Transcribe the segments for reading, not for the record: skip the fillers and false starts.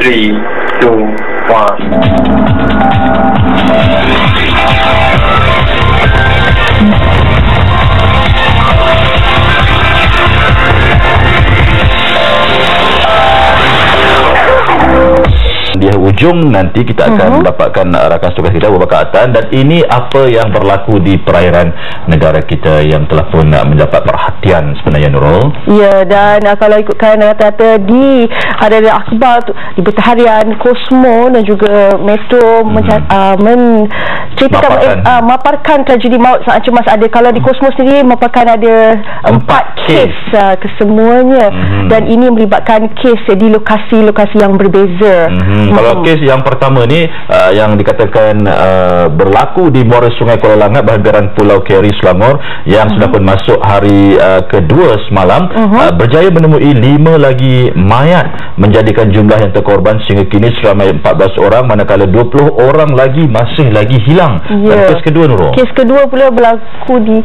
3, 2, 1. Di hujung nanti kita akan mendapatkan rakan tugas kita Abubakar Atan, dan ini apa yang berlaku di perairan negara kita yang telah pun mendapat perhatian sebenarnya, Nurul. Ya, dan kalau ikutkan rata-rata di ada akhbar di Berita Harian, Kosmo dan juga Metro menceritakan memaparkan tragedi maut sangat cemas ada. Kalau di Kosmo sendiri memaparkan ada 4 kes kesemuanya, dan ini melibatkan kes di lokasi-lokasi yang berbeza. Kalau kes yang pertama ni yang dikatakan berlaku di Muara Sungai Kuala Langat, bahagian Pulau Keri, Selangor, yang sudah pun masuk hari kedua semalam, berjaya menemui 5 lagi mayat, menjadikan jumlah yang terkorban sehingga kini seramai 14 orang, manakala 20 orang lagi masih lagi hilang. Dan kes kedua, Nurul? Kes kedua pula berlaku di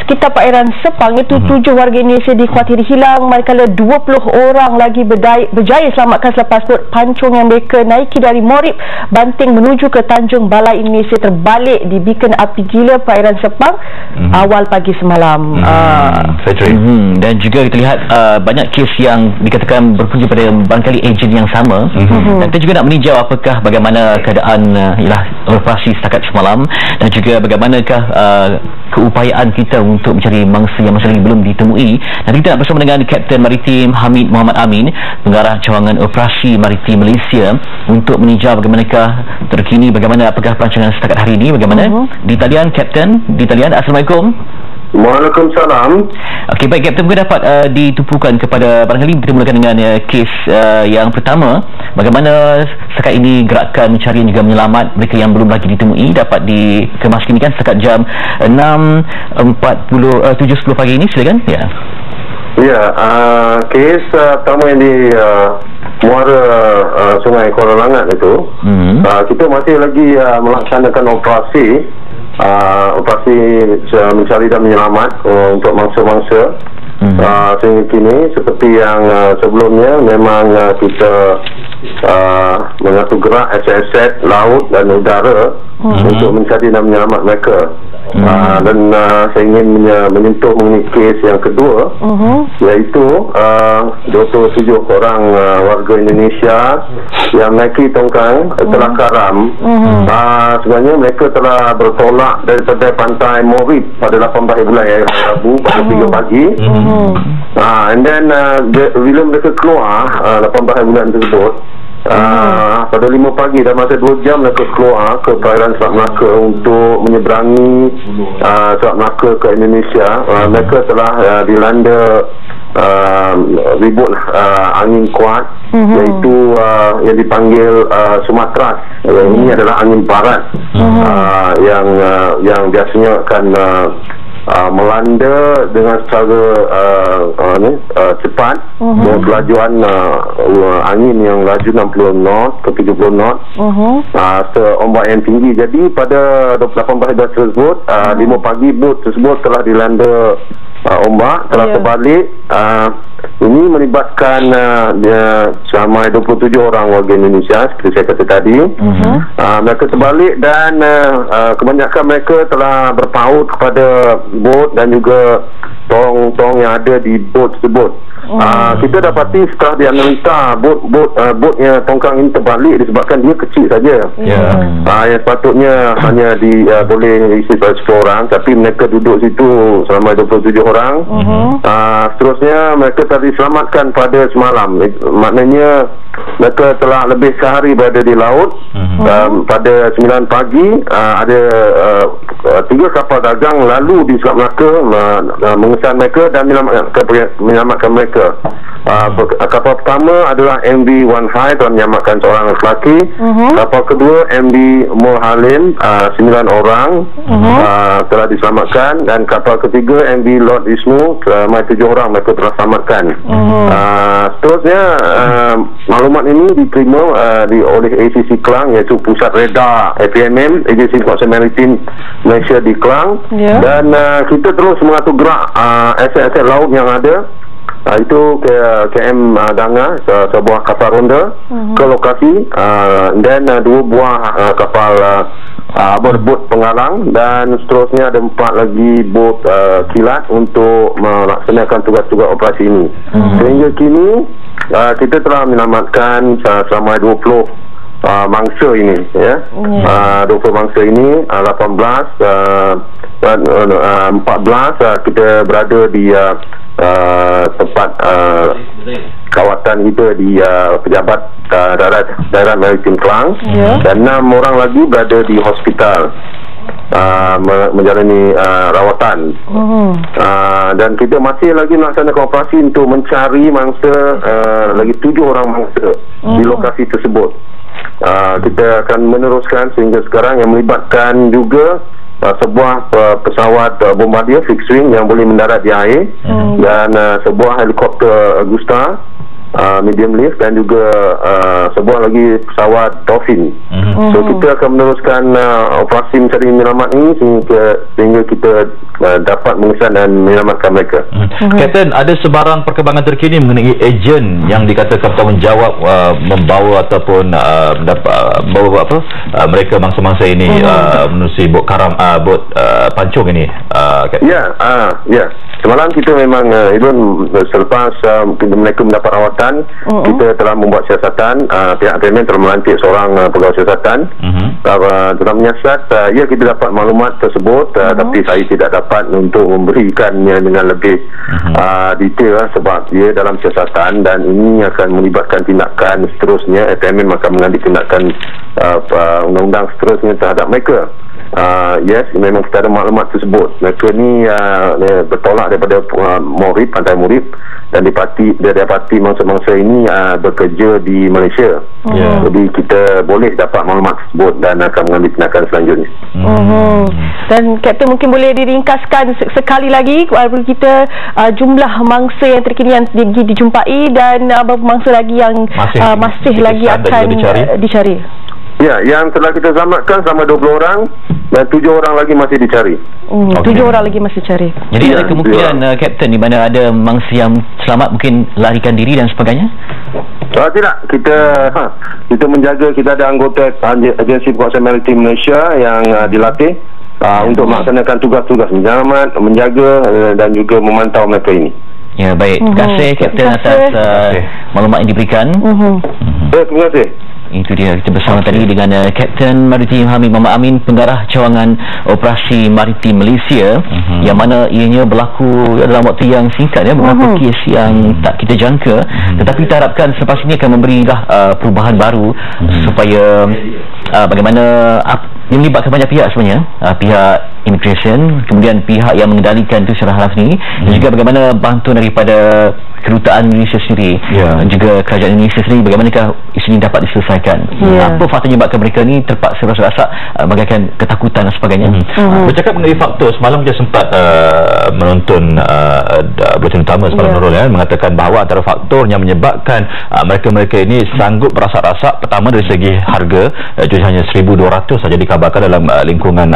sekitar perairan Sepang, itu 7 warga Indonesia dikhawatiri hilang, manakala 20 orang lagi berjaya selamatkan selepas pancung yang mereka naiki dari Morib Banting menuju ke Tanjung Balai Indonesia terbalik di beacon api gila perairan Sepang awal pagi semalam. Dan juga kita lihat banyak kes yang dikatakan berpunca pada barangkali ejen yang sama. Dan kita juga nak meninjau apakah bagaimana keadaan operasi setakat semalam, dan juga bagaimanakah keupayaan kita untuk mencari mangsa yang masih lagi belum ditemui. Dan kita nak bersama dengan Kapten Maritim Hamid Muhammad Amin, pengarah cawangan operasi maritim Malaysia, untuk meninjau bagaimanakah terkini, bagaimana apakah perancangan setakat hari ini, bagaimana di talian Kapten, di talian. Assalamualaikum. Waalaikumsalam. Okey, baik Kapten, mungkin dapat ditumpukan kepada, barangkali kita mulakan dengan kes yang pertama. Bagaimana setakat ini gerakan mencari dan juga menyelamat mereka yang belum lagi ditemui dapat dikemaskinikan setakat jam 7.10 pagi ini, silakan. Ya. Ya, kes pertama yang di Muara Sungai Kuala Langat itu, kita masih lagi melaksanakan operasi mencari dan menyelamat untuk mangsa-mangsa. Sehingga kini seperti yang sebelumnya, memang kita mengatur gerak aset-aset laut dan udara untuk mencari dan menyelamat mereka. Dan saya ingin menyentuh mengenai kes yang kedua, iaitu 27 orang warga Indonesia yang naiki tongkang telah karam. Sebenarnya mereka telah bertolak daripada pantai Morib pada 18 bulan Rabu pada 3 pagi. And then bila mereka keluar 18 bulan tersebut, pada 5 pagi dan masa 2 jam mereka keluar ke perairan Selat Melaka untuk menyeberangi Selat Melaka ke Indonesia. Mereka telah dilanda ribut angin kuat, iaitu yang dipanggil Sumatras. Ini adalah angin barat yang biasanya akan melanda dengan secara cepat, dengan kelajuan angin yang laju 60 knot ke 70 knot, ombak yang tinggi. Jadi pada 18 tersebut, 5 pagi bot tersebut telah dilanda ombak, telah terbalik. Ini melibatkan selama 27 orang warga Indonesia seperti saya kata tadi. Mereka terbalik, dan kebanyakan mereka telah berpaut kepada bot dan juga tong yang ada di bot tersebut. Kita dapati setelah dianalisa botnya tongkang ini terbalik disebabkan dia kecil saja. Yang sepatutnya hanya boleh isi 10 orang, tapi mereka duduk situ selama 27 orang. Seterusnya mereka telah diselamatkan pada semalam. Maknanya mereka telah lebih sehari berada di laut. Pada 9 pagi ada 3 kapal dagang lalu di Selat Melaka mengesan mereka dan menyelamatkan mereka. Kapal pertama adalah MV One High, telah menyelamatkan seorang lelaki. Kapal kedua MV Mohalim, 9 orang telah diselamatkan, dan kapal ketiga MV Lord Isnu, ramai 7 orang mereka telah selamatkan. Seterusnya maklumat ini diterima oleh ACC Klang, iaitu Pusat Radar APMM, Agensi Informasi Maritim Malaysia di Klang. Dan kita terus mengatur gerak aset-aset laut yang ada Itu KM Danga, sebuah kapal ronda ke lokasi, dan 2 buah kapal berbot pengarang, dan seterusnya ada 4 lagi bot kilat untuk melaksanakan tugas-tugas operasi ini. Sehingga kini kita telah menyelamatkan selama 20 mangsa ini, ya. 20 mangsa ini, 14 kita berada di tempat kawatan kita di Pejabat Darat Maritim Klang, dan 6 orang lagi berada di hospital menjalani rawatan. Dan kita masih lagi melaksanakan operasi untuk mencari mangsa, lagi 7 orang mangsa di lokasi tersebut. Kita akan meneruskan sehingga sekarang, yang melibatkan juga sebuah pesawat bombardier fixed wing yang boleh mendarat di air, dan sebuah helikopter Agusta medium lift, dan juga sebuah lagi pesawat Dolphin. So kita akan meneruskan operasi mencari menyelamat ini sehingga kita dapat mengesan dan menyelamatkan mereka. Kapten, ada sebarang perkembangan terkini mengenai ejen yang dikatakan bertanggungjawab membawa ataupun bawa mereka mangsa-mangsa ini menerusi bot karam, bot pancung ini, Kapten? Ya. Semalam kita memang selepas mereka mendapat rawatan, kita telah membuat siasatan. Pihak PMN telah melantik seorang pegawai siasatan, telah menyiasat. Ya, kita dapat maklumat tersebut, tapi saya tidak dapat untuk memberikannya dengan lebih detail, sebab dia dalam siasatan dan ini akan melibatkan tindakan seterusnya. PMN akan mengambil tindakan undang-undang seterusnya terhadap mereka. Yes, memang kita ada maklumat tersebut. Mereka ni bertolak daripada Morib, Pantai Morib, dan didapati mangsa-mangsa ini bekerja di Malaysia. Jadi kita boleh dapat maklumat tersebut dan akan mengambil tindakan selanjutnya. Dan Kapten, mungkin boleh diringkaskan sekali lagi kepada kita jumlah mangsa yang terkini yang dijumpai, dan berapa mangsa lagi yang masih lagi akan dicari? Ya, yang telah kita selamatkan sama 20 orang, dan 7 orang lagi masih dicari. 7 orang lagi masih cari. Jadi ada kemungkinan, Kapten, di mana ada mangsa yang selamat mungkin larikan diri dan sebagainya? Tidak, kita menjaga. Kita ada anggota Agensi Penguasaan Maritim Malaysia yang dilatih untuk melaksanakan tugas-tugas menyelamat, menjaga dan juga memantau mereka ini. Ya, baik. Terima kasih, Kapten, atas maklumat yang diberikan. Terima kasih. Itu dia, kita bersama tadi dengan Kapten Maritim Hamid Muhammad Amin, Pengarah Cawangan Operasi Maritim Malaysia, yang mana ianya berlaku dalam waktu yang singkat, beberapa kes yang tak kita jangka, tetapi kita harapkan selepas ini akan memberi perubahan baru supaya bagaimana yang melibatkan banyak pihak sebenarnya, pihak immigration, kemudian pihak yang mengendalikan itu secara rasmi, dan juga bagaimana bantuan daripada kedutaan Indonesia sendiri, juga kerajaan Indonesia sendiri, bagaimanakah isu ini dapat diselesaikan. Apa faktor menyebabkan mereka ni terpaksa rasa bagaikan ketakutan dan sebagainya. Bercakap mengenai faktor, semalam dia sempat menonton Buletin Utama semalam, Nurul, mengatakan bahawa antara faktor yang menyebabkan mereka-mereka ini sanggup berasak-rasak, pertama dari segi harga, itu hanya 1,200 saja dikabarkan dalam lingkungan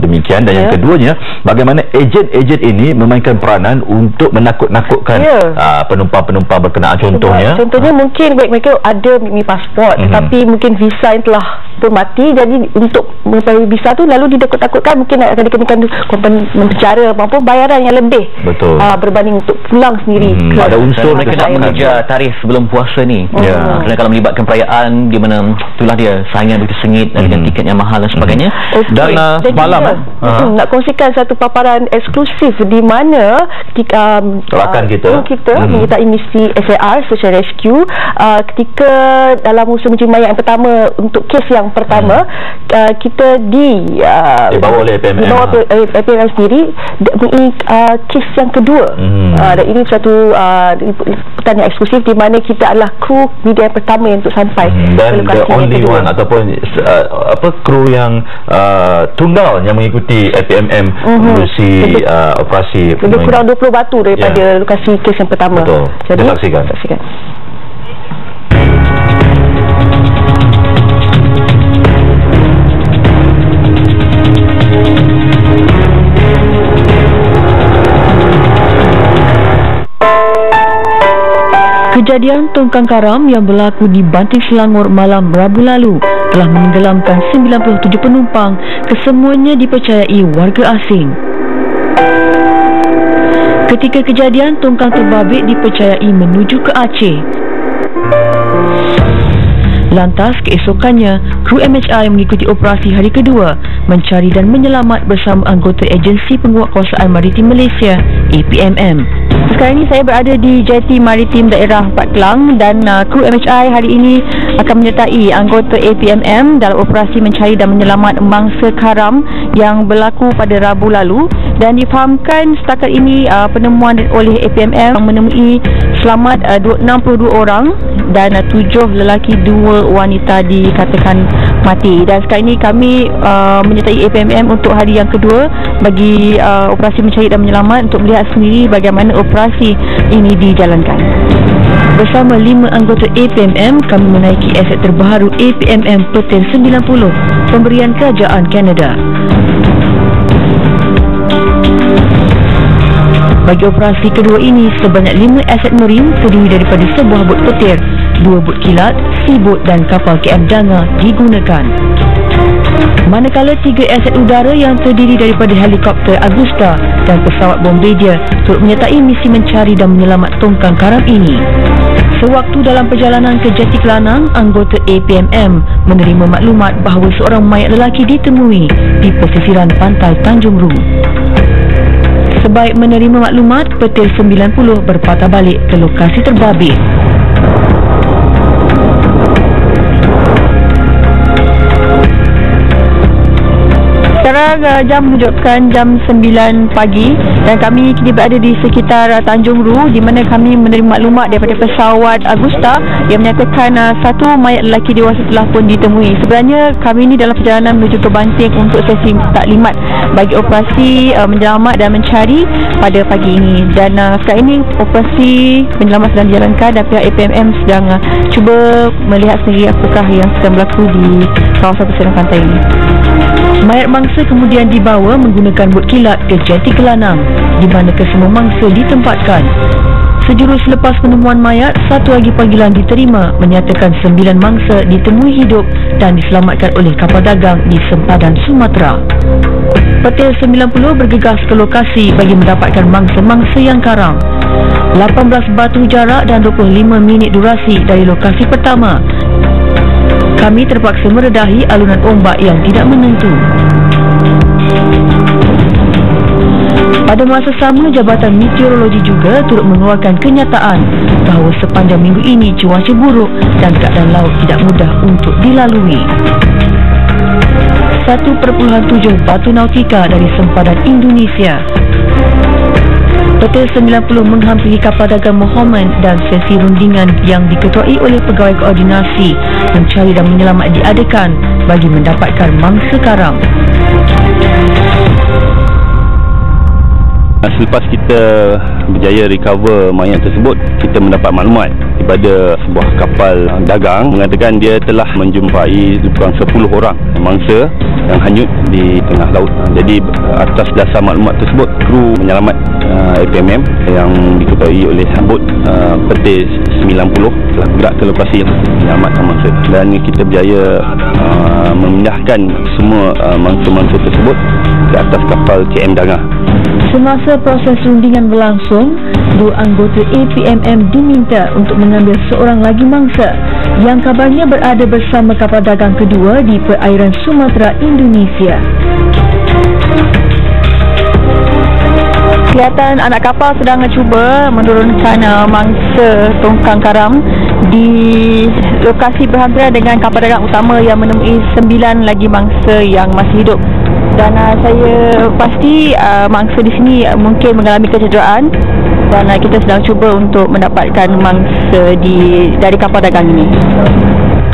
demikian, dan yang keduanya, bagaimana ejen-ejen ini memainkan peranan untuk menakut-nakutkan penumpang-penumpang berkenaan. Contohnya mungkin mereka ada pasport, tetapi mungkin visa yang telah mati, jadi untuk memperoleh visa tu lalu didakut-takutkan, mungkin akan dikenakan penjara maupun bayaran yang lebih berbanding untuk pulang sendiri. Ada unsur mereka nak mengejar tarikh sebelum puasa ni, kerana kalau melibatkan perayaan di mana itulah dia saingan begitu sengit dengan tiket yang mahal dan sebagainya. Dan semalam nak kongsikan satu paparan eksklusif di mana rakan kita menyertai misi SAR, Search and Rescue, ketika dalam usaha mencari mayat yang pertama, untuk kes yang pertama, kita dibawa oleh PMN sendiri, ini kes yang kedua, dan ini satu liputan yang eksklusif di mana kita adalah kru media yang pertama untuk sampai dan the only one ataupun kru yang tunggal yang mengikuti PMM menerusi operasi. Lebih kurang 20 batu daripada lokasi kes yang pertama. Betul. Jadi saksikan. Kejadian tongkang karam yang berlaku di Banting Selangor malam Rabu lalu telah menenggelamkan 97 penumpang, kesemuanya dipercayai warga asing. Ketika kejadian, tongkang terbabit dipercayai menuju ke Aceh. Lantas, keesokannya, kru MHI mengikuti operasi hari kedua mencari dan menyelamat bersama anggota Agensi Penguatkuasaan Maritim Malaysia, APMM. Sekarang ini saya berada di Jeti Maritim Daerah Pat Kelang dan kru MHI hari ini akan menyertai anggota APMM dalam operasi mencari dan menyelamat mangsa karam yang berlaku pada Rabu lalu, dan difahamkan setakat ini penemuan oleh APMM menemui selamat 62 orang dan 7 lelaki 2 wanita dikatakan mati. Dan sekarang ini kami menyertai APMM untuk hari yang kedua bagi operasi mencari dan menyelamat untuk melihat sendiri bagaimana operasi ini dijalankan. Bersama 5 anggota APMM, kami menaiki aset terbaru APMM Petir 90 pemberian kerajaan Kanada. Bagi operasi kedua ini, sebanyak 5 aset marine terdiri daripada sebuah bot petir, 2 bot kilat, seabot dan kapal KM Danga digunakan. Manakala 3 aset udara yang terdiri daripada helikopter Agusta dan pesawat Bombardier turut menyertai misi mencari dan menyelamat tongkang karam ini. Sewaktu dalam perjalanan ke Jeti Kelanang, anggota APMM menerima maklumat bahawa seorang mayat lelaki ditemui di pesisiran pantai Tanjung Ru. Sebaik menerima maklumat, Petir 90 berpatah balik ke lokasi terbabit. Sekarang jam menunjukkan jam 9 pagi dan kami kini berada di sekitar Tanjung Ru, di mana kami menerima maklumat daripada pesawat Agusta yang menyatakan satu mayat lelaki dewasa telah pun ditemui. Sebenarnya kami ini dalam perjalanan menuju ke Banting untuk sesi taklimat bagi operasi menyelamat dan mencari pada pagi ini. Dan sekarang ini operasi penyelamat sedang dijalankan dan pihak APMM sedang cuba melihat sendiri apakah yang sedang berlaku di kawasan pesisir pantai ini. Mayat mangsa kemudian dibawa menggunakan bot kilat ke Jeti Kelanang, di mana kesemua mangsa ditempatkan. Sejurus selepas penemuan mayat, satu lagi panggilan diterima menyatakan 9 mangsa ditemui hidup dan diselamatkan oleh kapal dagang di sempadan Sumatera. Petir 90 bergegas ke lokasi bagi mendapatkan mangsa-mangsa yang karam. 18 batu jarak dan 25 minit durasi dari lokasi pertama. Kami terpaksa meredahi alunan ombak yang tidak menentu. Pada masa sama, Jabatan Meteorologi juga turut mengeluarkan kenyataan bahawa sepanjang minggu ini cuaca buruk dan keadaan laut tidak mudah untuk dilalui. 1.7 batu nautika dari sempadan Indonesia. Petir 90 menghampiri kapal dagang Mohammed dan sesi rundingan yang diketuai oleh pegawai koordinasi mencari dan menyelamat diadakan bagi mendapatkan mangsa karam. Selepas kita berjaya recover mayat tersebut, kita mendapat maklumat daripada sebuah kapal dagang mengatakan dia telah menjumpai lebih kurang 10 orang mangsa yang hanyut di tengah laut. Jadi atas dasar maklumat tersebut, kru menyelamat APMM yang diketuai oleh bot Petir 90 telah bergerak ke lokasi menyelamatkan mangsa, dan kita berjaya memindahkan semua mangsa-mangsa tersebut ke atas kapal KM Danga. Semasa proses rundingan berlangsung, 2 anggota APMM diminta untuk mengambil seorang lagi mangsa yang kabarnya berada bersama kapal dagang kedua di perairan Sumatera, Indonesia. Kelihatan anak kapal sedang cuba menurunkan mangsa tongkang karam di lokasi berhampiran dengan kapal dagang utama yang menemui 9 lagi mangsa yang masih hidup. Dan saya pasti mangsa di sini mungkin mengalami kecederaan, dan kita sedang cuba untuk mendapatkan mangsa dari kapal dagang ini.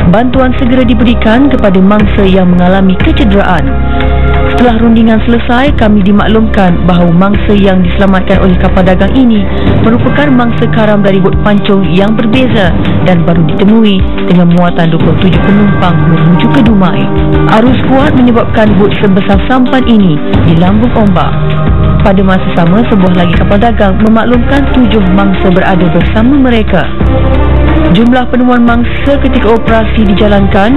Bantuan segera diberikan kepada mangsa yang mengalami kecederaan. Setelah rundingan selesai, kami dimaklumkan bahawa mangsa yang diselamatkan oleh kapal dagang ini merupakan mangsa karam dari bot pancung yang berbeza dan baru ditemui dengan muatan 27 penumpang menuju ke Dumai. Arus kuat menyebabkan bot sebesar sampan ini di lambung ombak. Pada masa sama, sebuah lagi kapal dagang memaklumkan 7 mangsa berada bersama mereka. Jumlah penemuan mangsa ketika operasi dijalankan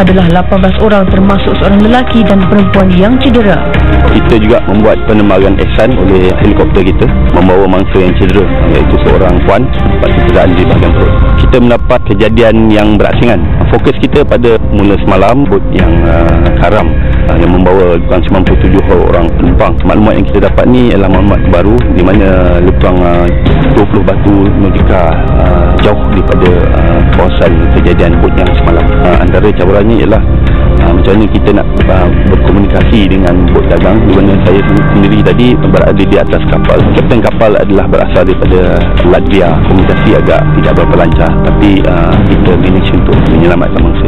adalah 18 orang termasuk seorang lelaki dan perempuan yang cedera. Kita juga membuat penembagan ihsan oleh helikopter kita membawa mangsa yang cedera, iaitu seorang puan dapat kecederaan di bahagian perut. Kita mendapat kejadian yang berasingan. Fokus kita pada mula semalam bot yang karam yang membawa lebih 97 orang penumpang. Maklumat yang kita dapat ni adalah maklumat baru di mana lebih 20 batu nautika jauh daripada kawasan kejadian bot yang semalam. Antara cabarannya ialah macam mana kita nak berkomunikasi dengan bot dagang, di mana saya sendiri tadi berada di atas kapal. Kapten kapal adalah berasal daripada Latvia. Komunikasi agak tidak berapa lancar, tapi kita manage untuk menyelamatkan mangsa.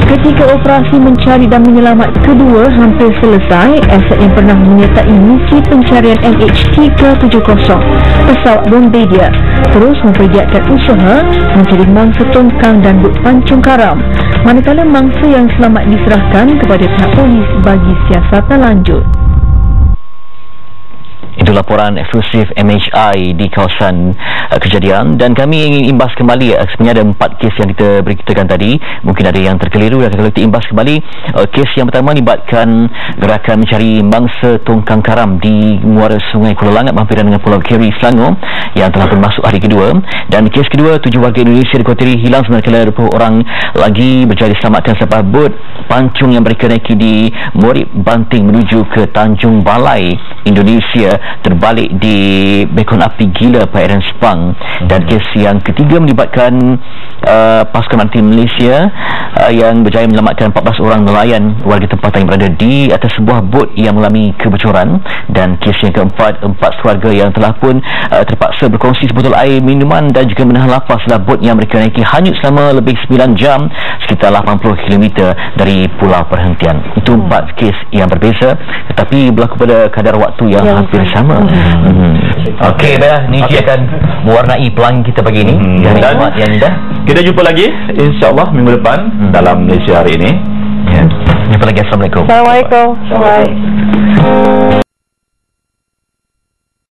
Ketika operasi mencari dan menyelamat kedua hampir selesai, aset yang pernah menyertai misi pencarian MH370 pesawat Bombardier terus mempergiatkan usaha mencari mangsa tongkang dan bot pancung karam, manakala mangsa yang selamat diserahkan kepada pihak polis bagi siasatan lanjut. Itu laporan eksklusif MHI di kawasan kejadian, dan kami ingin imbas kembali. Sebenarnya ada 4 kes yang kita beritakan tadi. Mungkin ada yang terkeliru, dan kalau kita imbas kembali, kes yang pertama melibatkan gerakan mencari mangsa tongkang karam di muara Sungai Kuala Langat berhampiran dengan Pulau Keri, Selangor, yang telah pun masuk hari kedua. Dan kes kedua, 7 warga Indonesia dikotiri hilang sementara 20 orang lagi berjaya diselamatkan selepas bot pancung yang mereka naiki di Morib Banting menuju ke Tanjung Balai, Indonesia terbalik di bekon api gila perairan Sepang. Dan kes yang ketiga melibatkan pasukan maritim Malaysia yang berjaya menyelamatkan 14 orang nelayan warga tempatan yang berada di atas sebuah bot yang mengalami kebocoran. Dan kes yang keempat, 4 keluarga yang telah pun terpaksa berkongsi sebotol air minuman dan juga menahan lapar setelah bot yang mereka naiki hanyut selama lebih 9 jam sekitar 80 km dari pulau perhentian. Itu 4 kes yang berbeza tetapi berlaku pada kadar waktu yang hampir sama. Okey, baiklah, ni dia akan mewarnai pelangi kita pagi ini. Dan yang indah, kita jumpa lagi insya-Allah minggu depan dalam Malaysia hari ini. Jumpa lagi. Assalamualaikum. Assalamualaikum.